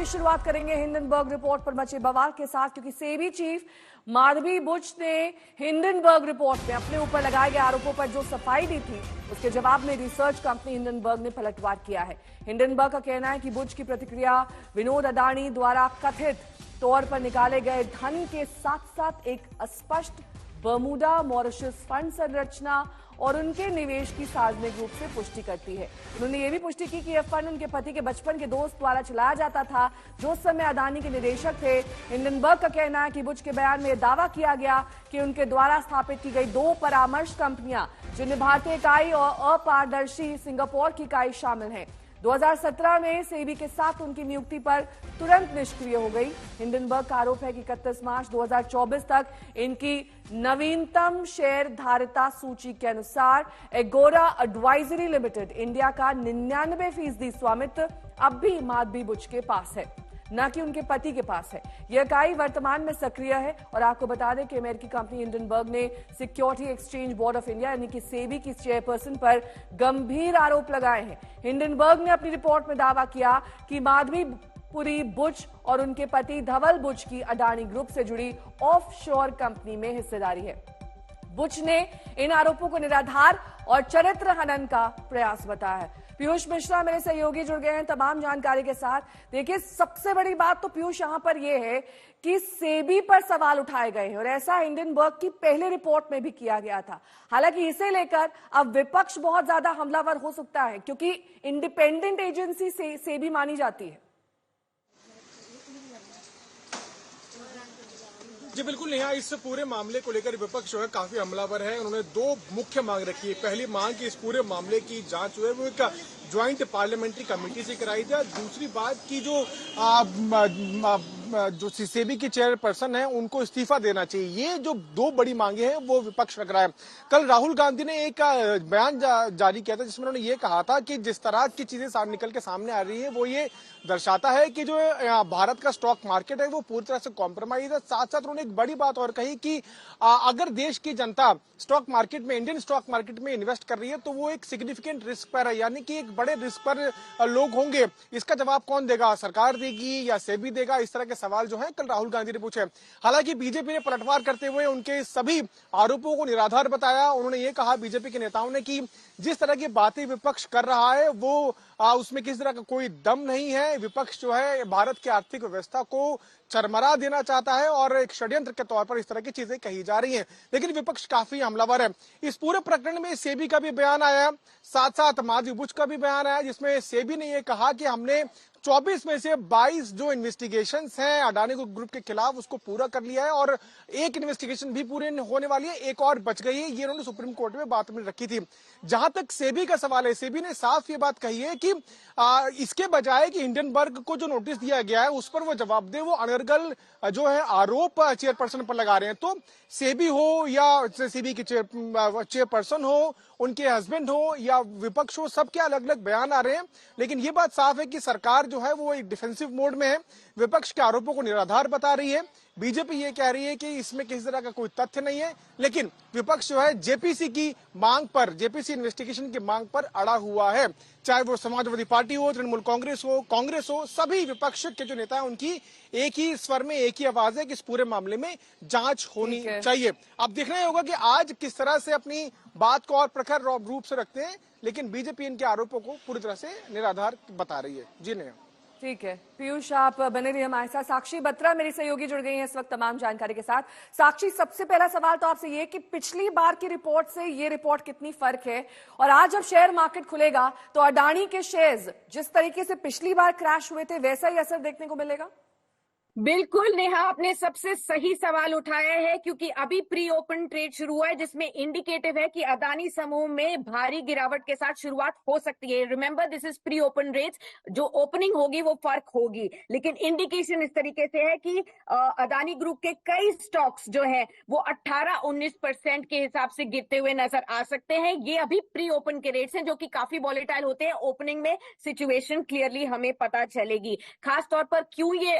शुरुआत करेंगे Hindenburg report पर मचे बवाल के साथ, क्योंकि सेबी चीफ माधवी बुच ने हिंडनबर्ग रिपोर्ट में अपने ऊपर लगाए गए आरोपों पर जो सफाई दी थी, उसके जवाब में रिसर्च कंपनी हिंडनबर्ग ने पलटवार किया है। हिंडनबर्ग का कहना है कि बुच की प्रतिक्रिया विनोद अडानी द्वारा कथित तौर पर निकाले गए धन के साथ साथ एक अस्पष्ट बर्मुडा मॉरिशस फंड संरचना और उनके निवेश की सार्वजनिक रूप से पुष्टि करती है। उन्होंने ये भी पुष्टि की कि यह फंड उनके पति के बचपन के दोस्त द्वारा चलाया जाता था, जो उस समय अडानी के निदेशक थे। हिंडनबर्ग का कहना है कि बुच के बयान में यह दावा किया गया कि उनके द्वारा स्थापित की गई 2 परामर्श कंपनियां, जिनमें भारतीय इकाई और अपारदर्शी सिंगापुर की इकाई शामिल है, 2017 में सेबी के साथ उनकी नियुक्ति पर तुरंत निष्क्रिय हो गई। हिंडनबर्ग का आरोप है कि 31 मार्च 2024 तक इनकी नवीनतम शेयर धारिता सूची के अनुसार एगोरा एडवाइजरी लिमिटेड इंडिया का 99% स्वामित्व अब भी माधवी बुच के पास है, न कि उनके पति के पास है। यह इकाई वर्तमान में सक्रिय है और आपको बता दें कि अमेरिकी कंपनी हिंडनबर्ग ने security exchange board of India यानी कि सेबी की चेयरपर्सन पर गंभीर आरोप लगाए हैं। हिंडनबर्ग ने अपनी रिपोर्ट में दावा किया कि माधवी पुरी बुच और उनके पति धवल बुच की अडानी ग्रुप से जुड़ी ऑफशोर कंपनी में हिस्सेदारी है। बुच ने इन आरोपों को निराधार और चरित्र हनन का प्रयास बताया है। पीयूष मिश्रा मेरे सहयोगी जुड़ गए हैं तमाम जानकारी के साथ। देखिए, सबसे बड़ी बात तो पीयूष यहां पर यह है कि सेबी पर सवाल उठाए गए हैं और ऐसा हिंडनबर्ग की पहले रिपोर्ट में भी किया गया था। हालांकि इसे लेकर अब विपक्ष बहुत ज्यादा हमलावर हो सकता है, क्योंकि इंडिपेंडेंट एजेंसी सेबी मानी जाती है। जी बिल्कुल नेहा, इस पूरे मामले को लेकर विपक्ष जो है काफी हमलावर है। उन्होंने 2 मुख्य मांग रखी है। पहली मांग कि इस पूरे मामले की जांच जो है वो एक ज्वाइंट पार्लियामेंट्री कमेटी से कराई जाए। दूसरी बात की जो सेबी की चेयरपर्सन है उनको इस्तीफा देना चाहिए। ये जो 2 बड़ी मांगे हैं वो विपक्ष रख रहा है। कल राहुल गांधी ने एक बयान जारी किया था, जिसमें उन्होंने ये कहा था कि जिस तरह की चीजें निकल के सामने आ रही है वो ये दर्शाता है कि जो भारत का स्टॉक मार्केट है वो पूरी तरह से कॉम्प्रोमाइज है। साथ साथ उन्होंने एक बड़ी बात और कही कि अगर देश की जनता स्टॉक मार्केट में, इंडियन स्टॉक मार्केट में इन्वेस्ट कर रही है तो वो एक सिग्निफिकेंट रिस्क पर है, यानी कि एक बड़े रिस्क पर लोग होंगे। इसका जवाब कौन देगा, सरकार देगी या सेबी देगा? इस तरह के सवाल जो है कल राहुल गांधी ने पूछे। हालांकि बीजेपी ने पलटवार करते हुए उनके सभी आरोपों को निराधार बताया। उन्होंने ये कहा बीजेपी के नेताओं ने कि जिस तरह की बातें विपक्ष कर रहा है वो उसमें किसी तरह का कोई दम नहीं है। विपक्ष जो है भारत की आर्थिक व्यवस्था को चरमरा देना चाहता है और एक षड्यंत्र के तौर पर इस तरह की चीजें कही जा रही हैं। लेकिन विपक्ष काफी हमलावर है। इस पूरे प्रकरण में सेबी का भी बयान आया, साथ साथ माधवी बुच का भी बयान आया, जिसमें सेबी ने यह कहा कि हमने 24 में से 22 जो इन्वेस्टिगेशंस हैं अडानी ग्रुप के खिलाफ उसको पूरा कर लिया है और एक इन्वेस्टिगेशन भी पूरे होने वाली है, एक और बच गई है। ये उन्होंने सुप्रीम कोर्ट में बात में रखी थी। जहां तक सेबी का सवाल है, सेबी ने साफ ये बात कही है कि इसके बजाय कि हिंडनबर्ग को जो नोटिस दिया गया है उस पर वो जवाब दे, वो अनर्गल जो है आरोप चेयरपर्सन पर लगा रहे हैं। तो सेबी हो या सेबी की चेयरपर्सन हो, उनके हस्बैंड हो या विपक्ष हो, सबके अलग अलग बयान आ रहे हैं। लेकिन ये बात साफ है कि सरकार जो है वो एक डिफेंसिव मोड में है, विपक्ष के आरोपों को निराधार बता रही है। बीजेपी ये कह रही है कि इसमें किसी तरह का कोई तथ्य नहीं है, लेकिन विपक्ष जो है जेपीसी की मांग पर, जेपीसी इन्वेस्टिगेशन की मांग पर अड़ा हुआ है। चाहे वो समाजवादी पार्टी हो, तृणमूल कांग्रेस हो, सभी विपक्ष के जो नेता हैं उनकी एक ही स्वर में एक ही आवाज है कि इस पूरे मामले में जांच होनी चाहिए। अब देखना होगा कि आज किस तरह से अपनी बात को और प्रखर रूप से रखते हैं, लेकिन बीजेपी इनके आरोपों को पूरी तरह से निराधार बता रही है। जी नहीं, ठीक है पीयूष, आप बने रहिए हमारे साथ। साक्षी बत्रा मेरी सहयोगी जुड़ गई हैं इस वक्त तमाम जानकारी के साथ। साक्षी, सबसे पहला सवाल तो आपसे ये कि पिछली बार की रिपोर्ट से ये रिपोर्ट कितनी फर्क है, और आज जब शेयर मार्केट खुलेगा तो अडानी के शेयर्स जिस तरीके से पिछली बार क्रैश हुए थे वैसा ही असर देखने को मिलेगा? बिल्कुल नेहा, आपने सबसे सही सवाल उठाया है, क्योंकि अभी प्री ओपन ट्रेड शुरू हुआ है जिसमें इंडिकेटिव है कि अदानी समूह में भारी गिरावट के साथ शुरुआत हो सकती है। Remember, this is pre open rates, जो ओपनिंग होगी वो फर्क होगी, लेकिन इंडिकेशन इस तरीके से है कि अदानी ग्रुप के कई स्टॉक्स जो है वो 18-19% के हिसाब से गिरते हुए नजर आ सकते हैं। ये अभी प्री ओपन के रेट्स हैं जो कि काफी वॉलेटाइल होते हैं। ओपनिंग में सिचुएशन क्लियरली हमें पता चलेगी, खासतौर पर क्यों ये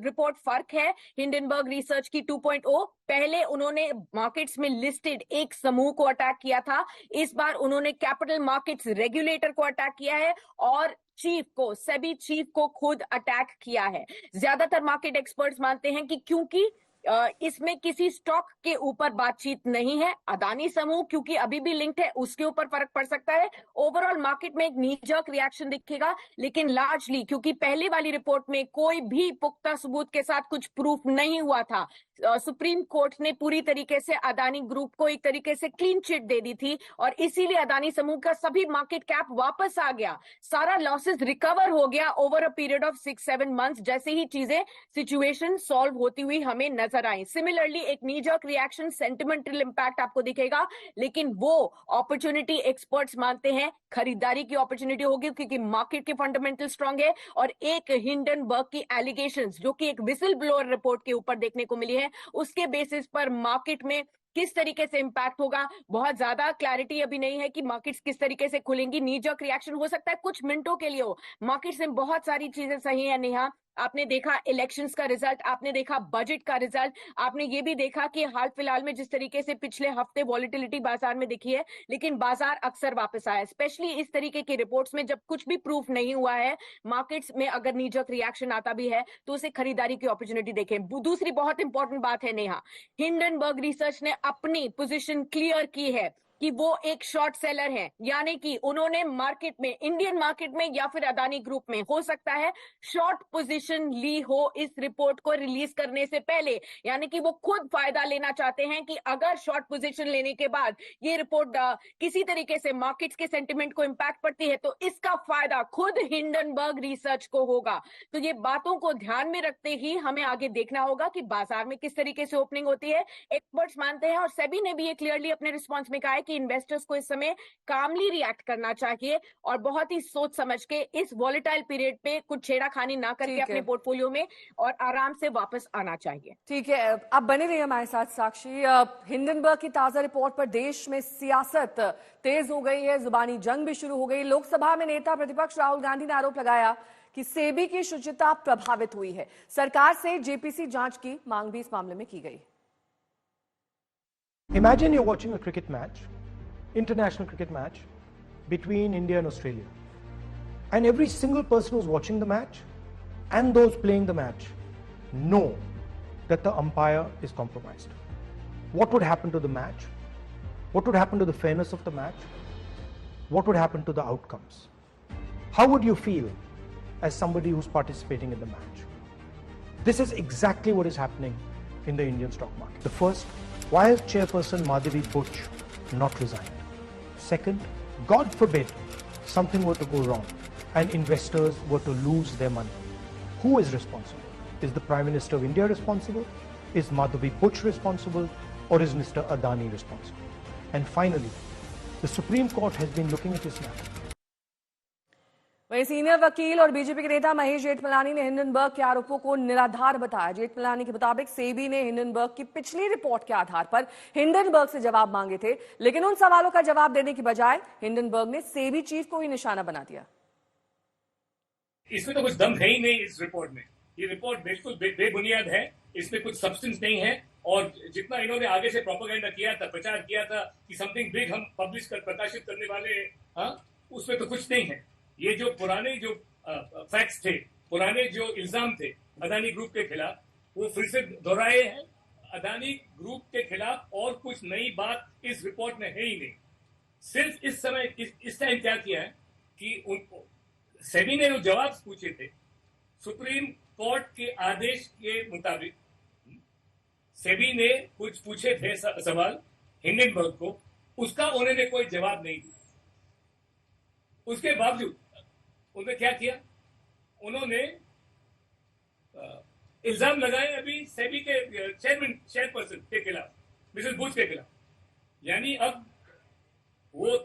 रिपोर्ट फर्क है। हिंडनबर्ग रिसर्च की 2.0 पहले उन्होंने मार्केट्स में लिस्टेड एक समूह को अटैक किया था, इस बार उन्होंने कैपिटल मार्केट्स रेगुलेटर को अटैक किया है और चीफ को, सेबी चीफ को खुद अटैक किया है। ज्यादातर मार्केट एक्सपर्ट्स मानते हैं कि क्योंकि इसमें किसी स्टॉक के ऊपर बातचीत नहीं है, अदानी समूह क्योंकि अभी भी लिंक्ड है उसके ऊपर फर्क पड़ सकता है, ओवरऑल मार्केट में एक नी जर्क रिएक्शन दिखेगा। लेकिन लार्जली क्योंकि पहले वाली रिपोर्ट में कोई भी पुख्ता सबूत के साथ कुछ प्रूफ नहीं हुआ था, सुप्रीम कोर्ट ने पूरी तरीके से अदानी ग्रुप को एक तरीके से क्लीन चिट दे दी थी और इसीलिए अदानी समूह का सभी मार्केट कैप वापस आ गया, सारा लॉसेस रिकवर हो गया over a period of 6-7 months, जैसे ही चीजें सिचुएशन सॉल्व होती हुई हमें नजर आई। सिमिलरली एक नी जर्क रिएक्शन, सेंटिमेंटल इंपैक्ट आपको दिखेगा, लेकिन वो अपॉर्चुनिटी एक्सपर्ट्स मानते हैं खरीदारी की अपॉर्चुनिटी होगी क्योंकि मार्केट के फंडामेंटल स्ट्रांग है और एक हिंडनबर्ग की एलिगेशंस जो कि एक विसल ब्लोअर रिपोर्ट के ऊपर देखने को मिली है, उसके बेसिस पर मार्केट में किस तरीके से इंपैक्ट होगा बहुत ज्यादा क्लैरिटी अभी नहीं है कि मार्केट्स किस तरीके से खुलेंगी। नी जर्क रिएक्शन हो सकता है कुछ मिनटों के लिए हो, मार्केट्स में बहुत सारी चीजें सही है नेहा, आपने देखा इलेक्शंस का रिजल्ट, आपने देखा बजट का रिजल्ट, आपने ये भी देखा कि हाल फिलहाल में जिस तरीके से पिछले हफ्ते वॉलिटिलिटी बाजार में दिखी है, लेकिन बाजार अक्सर वापस आया, स्पेशली इस तरीके की रिपोर्ट्स में जब कुछ भी प्रूफ नहीं हुआ है मार्केट्स में, अगर नी जर्क रिएक्शन आता भी है तो उसे खरीदारी की अपॉर्चुनिटी देखें। दूसरी बहुत इंपॉर्टेंट बात है नेहा, हिंडनबर्ग रिसर्च ने अपनी पोजीशन क्लियर की है कि वो एक शॉर्ट सेलर है, यानी कि उन्होंने मार्केट में, इंडियन मार्केट में या फिर अदानी ग्रुप में हो सकता है शॉर्ट पोजीशन ली हो इस रिपोर्ट को रिलीज करने से पहले, यानी कि वो खुद फायदा लेना चाहते हैं कि अगर शॉर्ट पोजीशन लेने के बाद ये रिपोर्ट किसी तरीके से मार्केट्स के सेंटिमेंट को इंपैक्ट पड़ती है तो इसका फायदा खुद हिंडनबर्ग रिसर्च को होगा। तो ये बातों को ध्यान में रखते ही हमें आगे देखना होगा कि बाजार में किस तरीके से ओपनिंग होती है। एक्सपर्ट्स मानते हैं और सेबी ने भी ये क्लियरली अपने रिस्पॉन्स में कहा है कि इन्वेस्टर्स को इस समय कामली रिएक्ट करना चाहिए और बहुत ही सोच समझ के इस वॉलेटाइल पीरियड पे कुछ छेड़ाखानी ना करके अपने पोर्टफोलियो में और आराम से वापस आना चाहिए। ठीक है, अब बने रहिए हमारे साथ साक्षी। हिंडनबर्ग की ताजा रिपोर्ट पर देश में सियासत तेज हो गई है, जुबानी जंग भी शुरू हो गई। लोकसभा में नेता प्रतिपक्ष राहुल गांधी ने आरोप लगाया कि सेबी की शुचिता प्रभावित हुई है। सरकार से जेपीसी जांच की मांग भी इस मामले में की गई। Imagine you're watching a cricket match, international cricket match between India and Australia, and every single person who's watching the match and those playing the match know that the umpire is compromised. What would happen to the match? What would happen to the fairness of the match? What would happen to the outcomes? How would you feel as somebody who's participating in the match? This is exactly what is happening in the Indian stock market. The first, why has Chairperson Madhavi Butch not resigned? Second, God forbid something were to go wrong and investors were to lose their money. Who is responsible? Is the Prime Minister of India responsible? Is Madhavi Butch responsible? Or is Mr. Adani responsible? And finally, the Supreme Court has been looking at this matter. वहीं senior वकील और BJP के नेता महेश जेठमलानी ने Hindenburg के आरोपों को निराधार बताया। जेठमलानी के मुताबिक सेबी ने हिंडनबर्ग की पिछली रिपोर्ट के आधार पर हिंडनबर्ग से जवाब मांगे थे, लेकिन उन सवालों का जवाब देने की बजाय हिंडनबर्ग ने सेबी चीफ को ही निशाना बना दिया। इसमें तो कुछ दम है ही नहीं इस रिपोर्ट में। ये रिपोर्ट बिल्कुल बेबुनियाद है, इसमें कुछ सब्सटेंस नहीं है और जितना इन्होंने आगे से प्रोपेगेंडा किया था, प्रचार किया था कि समथिंग बिग हम प्रकाशित करने वाले हैं, हाँ, उसमें तो कुछ नहीं है। ये जो पुराने जो फैक्ट्स थे, पुराने जो इल्जाम थे अदानी ग्रुप के खिलाफ, वो फिर से दोहराए हैं। अदानी ग्रुप के खिलाफ और कुछ नई बात इस रिपोर्ट में है ही नहीं। सिर्फ इस समय इस टाइम क्या किया है कि उनको सेबी ने जो जवाब पूछे थे सुप्रीम कोर्ट के आदेश के मुताबिक, सेबी ने कुछ पूछे थे सवाल हिंडनबर्ग को, उसका उन्होंने कोई जवाब नहीं दिया। उसके बावजूद उन्होंने क्या किया, उन्होंने इल्जाम लगाए अभी सेबी के चेयरपर्सन के खिलाफ, मिसेस बुच के खिलाफ। यानी अब वो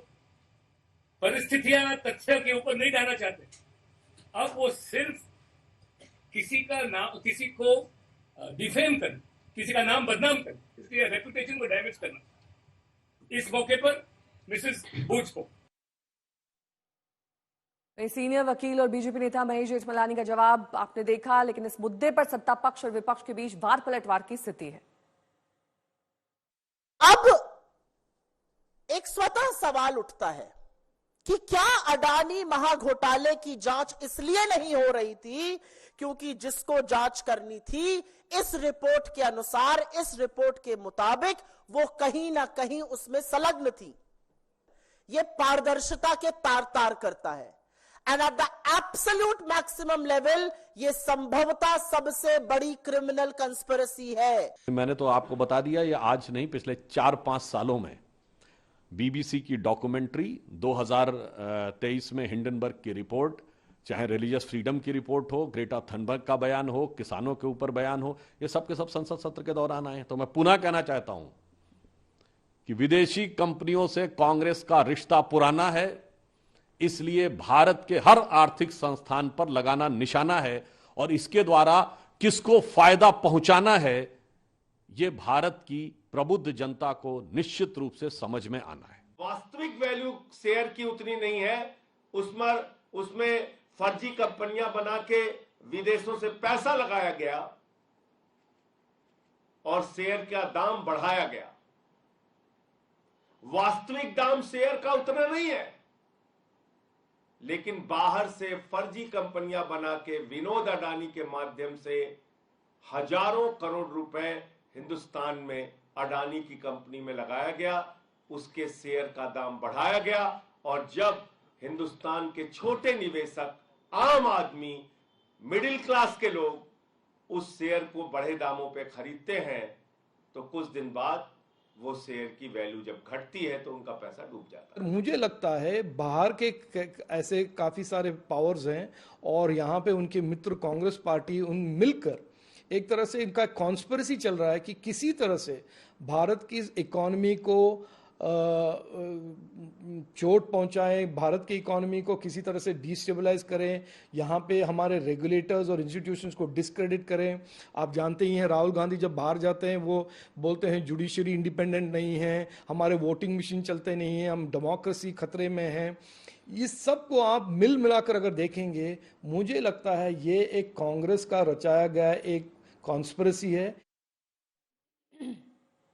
परिस्थितियां तथ्य के ऊपर नहीं जाना चाहते, अब वो सिर्फ किसी का नाम, किसी को डिफेम करना, किसी का नाम बदनाम करना, किसी रेपुटेशन को डैमेज करना, इस मौके पर मिसेस बुच को। सीनियर वकील और बीजेपी नेता महेश जेठमलानी का जवाब आपने देखा, लेकिन इस मुद्दे पर सत्ता पक्ष और विपक्ष के बीच वार पलटवार की स्थिति है। अब एक स्वतः सवाल उठता है कि क्या अडानी महाघोटाले की जांच इसलिए नहीं हो रही थी क्योंकि जिसको जांच करनी थी इस रिपोर्ट के अनुसार, इस रिपोर्ट के मुताबिक वो कहीं ना कहीं उसमें संलग्न थी। ये पारदर्शिता के तार तार करता है। And at the absolute maximum level ये संभवतः सबसे बड़ी क्रिमिनल कंस्पिरेसी है। मैंने तो आपको बता दिया, ये आज नहीं, पिछले 4-5 सालों में बीबीसी की डॉक्यूमेंट्री, 2023 में हिंडनबर्ग की रिपोर्ट, चाहे रिलीजियस फ्रीडम की रिपोर्ट हो, ग्रेटा थनबर्ग का बयान हो, किसानों के ऊपर बयान हो, ये सब के सब संसद सत्र के दौरान आए हैं। तो मैं पुनः कहना चाहता हूं कि विदेशी कंपनियों से कांग्रेस का रिश्ता पुराना है, इसलिए भारत के हर आर्थिक संस्थान पर लगाना निशाना है और इसके द्वारा किसको फायदा पहुंचाना है, यह भारत की प्रबुद्ध जनता को निश्चित रूप से समझ में आना है। वास्तविक वैल्यू शेयर की उतनी नहीं है, उसमें फर्जी कंपनियां बना के विदेशों से पैसा लगाया गया और शेयर का दाम बढ़ाया गया। वास्तविक दाम शेयर का उतना नहीं है, लेकिन बाहर से फर्जी कंपनियां बना के विनोद अडानी के माध्यम से हजारों करोड़ रुपए हिंदुस्तान में अडानी की कंपनी में लगाया गया, उसके शेयर का दाम बढ़ाया गया। और जब हिंदुस्तान के छोटे निवेशक, आम आदमी, मिडिल क्लास के लोग उस शेयर को बढ़े दामों पे खरीदते हैं, तो कुछ दिन बाद वो शेयर की वैल्यू जब घटती है तो उनका पैसा डूब जाता है। मुझे लगता है बाहर के ऐसे काफी सारे पावर्स हैं और यहाँ पे उनके मित्र कांग्रेस पार्टी उन मिलकर एक तरह से इनका कॉन्स्पिरेसी चल रहा है कि किसी तरह से भारत की इकोनॉमी को चोट पहुंचाएं, भारत की इकोनॉमी को किसी तरह से डिस्टेबलाइज करें, यहाँ पे हमारे रेगुलेटर्स और इंस्टीट्यूशंस को डिस्क्रेडिट करें। आप जानते ही हैं राहुल गांधी जब बाहर जाते हैं वो बोलते हैं जुडिशरी इंडिपेंडेंट नहीं है, हमारे वोटिंग मशीन चलते नहीं हैं, हम डेमोक्रेसी खतरे में हैं। इस सब को आप मिल मिलाकर अगर देखेंगे, मुझे लगता है ये एक कांग्रेस का रचाया गया एक कॉन्स्पिरेसी है।